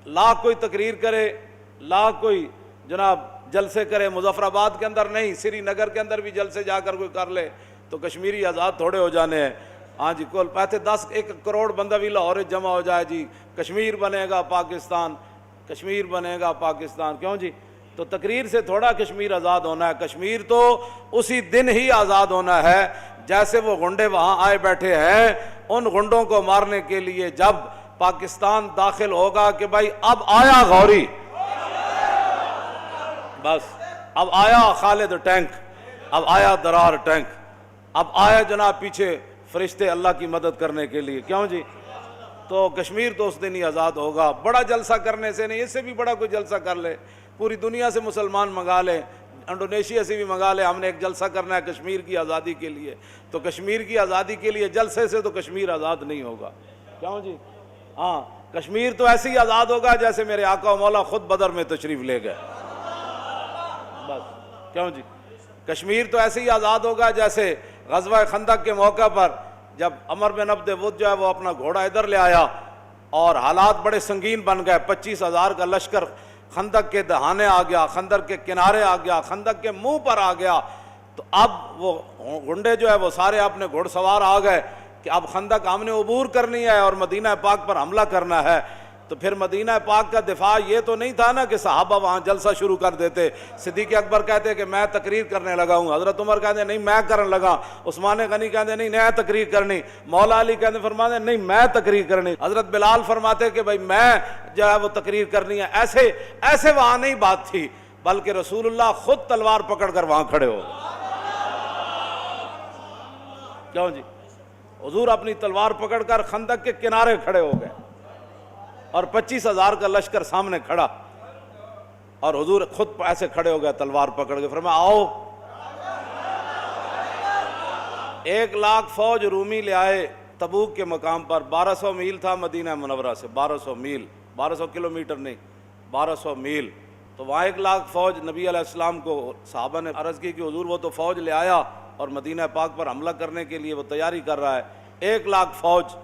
لاکھ کوئی تقریر کرے، لاکھ کوئی جناب جلسے کرے، مظفر آباد کے اندر نہیں، سری نگر کے اندر بھی جلسے جا کر کوئی کر لے تو کشمیری آزاد تھوڑے ہو جانے ہیں۔ ہاں جی، کل پہتے 1 کروڑ بندہ بھی لاہور جمع ہو جائے جی کشمیر بنے گا پاکستان، کشمیر بنے گا پاکستان، کیوں جی؟ تو تقریر سے تھوڑا کشمیر آزاد ہونا ہے، کشمیر تو اسی دن ہی آزاد ہونا ہے جیسے وہ غنڈے وہاں آئے بیٹھے ہیں، ان غنڈوں کو مارنے کے لیے جب پاکستان داخل ہوگا کہ بھائی اب آیا غوری، بس اب آیا خالد ٹینک، اب آیا درار ٹینک، اب آیا جناب پیچھے فرشتے اللہ کی مدد کرنے کے لیے، کیوں جی؟ تو کشمیر تو اس دن ہی آزاد ہوگا۔ بڑا جلسہ کرنے سے نہیں، اس سے بھی بڑا کوئی جلسہ کر لے، پوری دنیا سے مسلمان منگا لے، انڈونیشیا سے بھی منگا لے، ہم نے ایک جلسہ کرنا ہے کشمیر کی آزادی کے لیے، تو کشمیر کی آزادی کے لیے جلسے سے تو کشمیر آزاد نہیں ہوگا، کیوں جی؟ ہاں، کشمیر تو ایسے ہی آزاد ہوگا جیسے میرے آقا و مولا خود بدر میں تشریف لے گئے، بس، کیوں جی؟ کشمیر تو ایسے ہی آزاد ہوگا جیسے غزوہ خندق کے موقع پر جب عمر بن عبد ود جو ہے وہ اپنا گھوڑا ادھر لے آیا اور حالات بڑے سنگین بن گئے، 25,000 کا لشکر خندق کے دہانے آ گیا، خندق کے کنارے آ گیا، خندق کے منہ پر آ گیا، تو اب وہ گنڈے جو ہے وہ سارے اپنے گھوڑ سوار آ گئے کہ اب خندق ہم نے عبور کرنی ہے اور مدینہ پاک پر حملہ کرنا ہے۔ تو پھر مدینہ پاک کا دفاع یہ تو نہیں تھا نا کہ صحابہ وہاں جلسہ شروع کر دیتے، صدیق اکبر کہتے کہ میں تقریر کرنے لگا ہوں، حضرت عمر کہتے نہیں میں کرنے لگا، عثمان غنی کہتے نہیں میں تقریر کرنی، مولا علی کہتے فرماتے نہیں میں تقریر کرنی، حضرت بلال فرماتے کہ بھائی میں جو ہے وہ تقریر کرنی ہے۔ ایسے وہاں نہیں بات تھی، بلکہ رسول اللہ خود تلوار پکڑ کر وہاں کھڑے ہو، کیوں جی؟ حضور اپنی تلوار پکڑ کر خندق کے کنارے کھڑے ہو گئے اور 25,000 کا لشکر سامنے کھڑا، اور حضور خود ایسے کھڑے ہو گئے تلوار پکڑ کے، فرمایا آؤ۔ 1,00,000 فوج رومی لے آئے تبوک کے مقام پر، 1200 میل تھا مدینہ منورہ سے، 1200 میل، 1200 کلومیٹر نہیں، 1200 میل، تو وہاں 1,00,000 فوج نبی علیہ السلام کو صحابہ نے عرض کی کہ حضور وہ تو فوج لے آیا اور مدینہ پاک پر حملہ کرنے کے لیے وہ تیاری کر رہا ہے، 1,00,000 فوج۔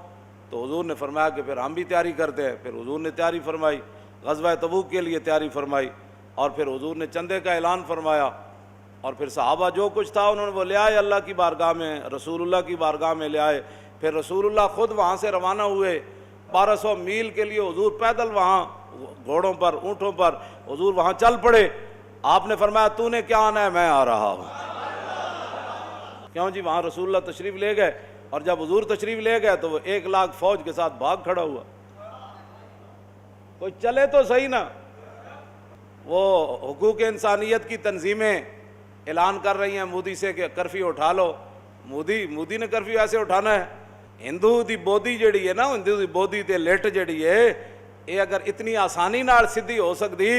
تو حضور نے فرمایا کہ پھر ہم بھی تیاری کرتے ہیں، پھر حضور نے تیاری فرمائی، غزوہ تبوک کے لیے تیاری فرمائی، اور پھر حضور نے چندے کا اعلان فرمایا، اور پھر صحابہ جو کچھ تھا انہوں نے وہ لے آئے اللہ کی بارگاہ میں، رسول اللہ کی بارگاہ میں لے آئے، پھر رسول اللہ خود وہاں سے روانہ ہوئے 1200 میل کے لیے، حضور پیدل وہاں گھوڑوں پر اونٹوں پر حضور وہاں چل پڑے۔ آپ نے فرمایا تو نے کیا آنا ہے، میں آ رہا ہوں، کیوں جی؟ وہاں رسول اللہ تشریف لے گئے، اور جب حضور تشریف لے گئے تو وہ 1,00,000 فوج کے ساتھ بھاگ کھڑا ہوا۔ کوئی چلے تو صحیح نا، وہ حقوق انسانیت کی تنظیمیں اعلان کر رہی ہیں مودی سے کہ کرفیو اٹھا لو، مودی نے کرفیو ایسے اٹھانا ہے؟ ہندو دی بودی جڑی ہے نا، ہندو دی بودی تے لٹ جڑی ہے، یہ اگر اتنی آسانی نال سدھی ہو سکتی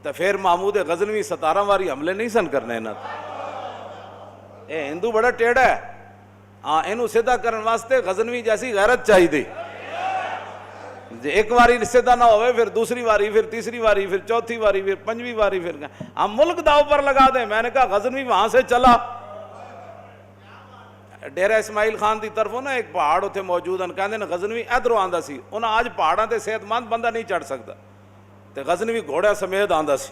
تو پھر محمود غزنوی 17 واری حملے نہیں سن کرنے نا۔ اے ہندو بڑا ٹیڑھا ہے، ہاں اینو سیدھا کرن واسطے غزنوی جیسی غیرت چاہیے تھی، ایک واری سیدھا نہ ہوئے پھر دوسری واری، پھر تیسری واری، پھر چوتھی واری، پھر پنجویں واری، پھر ہم ملک داؤ پر لگا دیں۔ میں نے کہا غزنوی وہاں سے چلا ڈیرہ اسماعیل خان دی طرفوں نا ایک پہاڑ اتنے موجود ہیں، کہندے نے غزنوی ادھروں آندا سی، انہاں آج پہاڑاں تے صحت مند بندہ نہیں چڑھ سکتا، تے غزنوی گھوڑا سمیت آندا سی،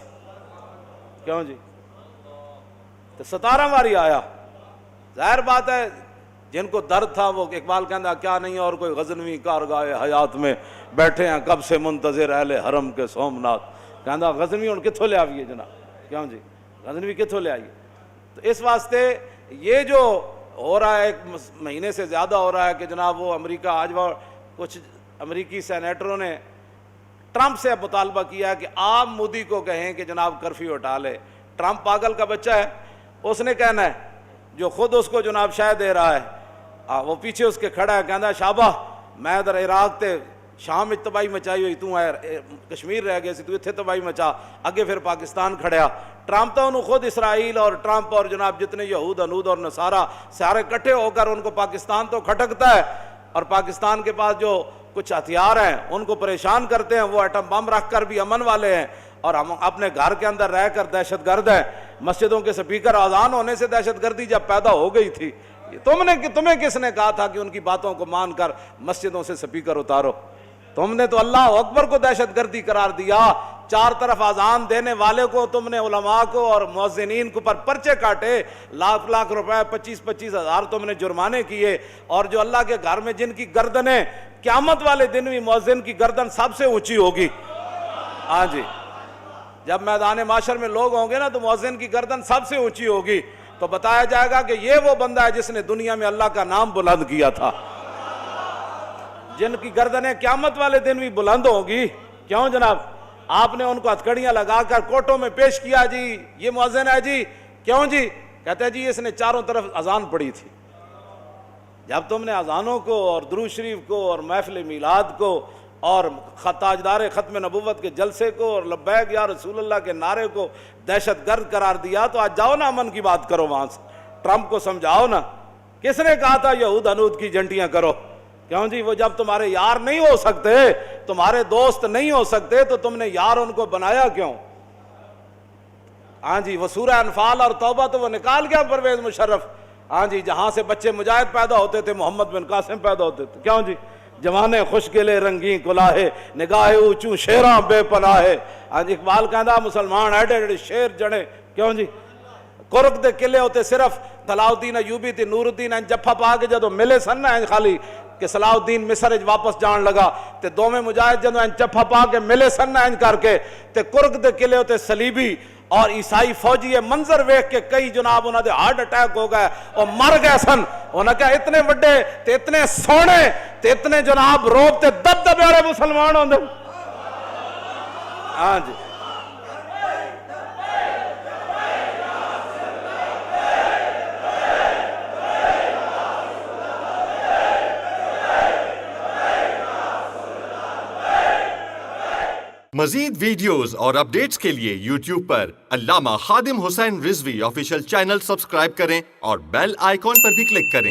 کیوں جی؟ تے 17 واری آیا۔ ظاہر بات ہے جن کو درد تھا وہ اقبال کہندا کیا نہیں اور کوئی غزنوی کارگاہ حیات میں بیٹھے ہیں کب سے منتظر اہل حرم کے سومنات، کہندا غزنوی ہن کتھوں لے آئیے جناب، کیوں جی؟ غزنوی کتھوں لے آئیے؟ تو اس واسطے یہ جو ہو رہا ہے 1 مہینے سے زیادہ ہو رہا ہے کہ جناب وہ امریکہ، آج وہ کچھ امریکی سینیٹروں نے ٹرمپ سے مطالبہ کیا ہے کہ آپ مودی کو کہیں کہ جناب کرفیو ہٹا لے۔ ٹرمپ پاگل کا بچہ ہے، اس نے کہنا ہے، جو خود اس کو جناب شاہ دے رہا ہے، وہ پیچھے اس کے کھڑا ہے، کہنا ہے شابہ میں ادھر عراق تے شام وچ تباہی مچائی ہوئی، تو کشمیر رہ گئے سی، تو اتنے تباہی مچا، اگے پھر پاکستان کھڑیا۔ ٹرمپ تو انہوں خود اسرائیل اور ٹرمپ اور جناب جتنے یہود انود اور نصارہ سارے کٹھے ہو کر ان کو پاکستان تو کھٹکتا ہے، اور پاکستان کے پاس جو کچھ ہتھیار ہیں ان کو پریشان کرتے ہیں، وہ ایٹم بم رکھ کر بھی امن والے ہیں، اور ہم اپنے گھر کے اندر رہ کر دہشت گرد ہیں۔ مسجدوں کے سپیکر آذان ہونے سے دہشت گردی جب پیدا ہو گئی تھی، تمہیں کس نے کہا تھا کہ ان کی باتوں کو مان کر مسجدوں سے سپیکر اتارو؟ تم نے تو اللہ اکبر کو دہشت گردی قرار دیا، چار طرف اذان دینے والے کو تم نے، علماء کو اور مؤذنین کو پر پرچے کاٹے، لاکھ لاکھ روپے 25-25 ہزار تم نے جرمانے کیے، اور جو اللہ کے گھر میں جن کی گردنیں قیامت والے دن بھی مؤذن کی گردن سب سے اونچی ہوگی. ہاں جی، جب میدان معاشر میں لوگ ہوں گے نا تو مؤذن کی گردن سب سے اونچی ہوگی، تو بتایا جائے گا کہ یہ وہ بندہ ہے جس نے دنیا میں اللہ کا نام بلند کیا تھا. جن کی گردنیں قیامت والے دن بھی بلند ہوگی. کیوں جناب؟ آپ نے ان کو ہتھکڑیاں لگا کر کوٹوں میں پیش کیا، جی یہ مؤذن ہے جی. کیوں جی؟ کہتے ہیں جی اس نے چاروں طرف اذان پڑھی تھی. جب تم نے اذانوں کو اور درود شریف کو اور محفل میلاد کو اور تاجدار ختم نبوت کے جلسے کو اور لبیک یا رسول اللہ کے نعرے کو دہشت گرد قرار دیا، تو آج جاؤ نا امن کی بات کرو، وہاں سے ٹرمپ کو سمجھاؤ نا. کس نے کہا تھا یہود ہنود کی جنٹیاں کرو؟ کیوں جی؟ وہ جب تمہارے یار نہیں ہو سکتے، تمہارے دوست نہیں ہو سکتے، تو تم نے یار ان کو بنایا کیوں؟ ہاں جی، وہ سورہ انفال اور توبہ تو وہ نکال گیا پرویز مشرف. ہاں جی، جہاں سے بچے مجاہد پیدا ہوتے تھے محمد بن قاسم پیدا ہوتے تھے. کیوں جی؟ جوانے خوش گلے رنگیں کلاہے، نگاہ اونچوں شیراں بے پناہے. ہاں جی، اقبال کہندا مسلمان ایڈے ایڈے شیر جڑے. کیوں جی؟ کرک دے قلعے ہوتے صرف صلاح الدین ایوبی تے نور الدین جفا پا کے جدو ملے سن نا خالی کہ صلاح الدین مصر واپس جان لگا تے دوویں مجاہد جدو جفا پا کے ملے سن نا کر کے تے کرک دے قلعے ہوتے صلیبی اور عیسائی فوجی یہ منظر ویکھ کے کئی جناب انہاں دے ہارٹ اٹیک ہو گئے اور مر گئے سن. انہاں کہا اتنے وڈے تے اتنے سونے تے اتنے جناب روب تے دبدبے والے مسلمان ہوندے. ہاں جی، مزید ویڈیوز اور اپڈیٹس کے لیے یوٹیوب پر علامہ Khadim Hussain Rizvi official channel subscribe کریں اور بیل آئیکن پر بھی کلک کریں.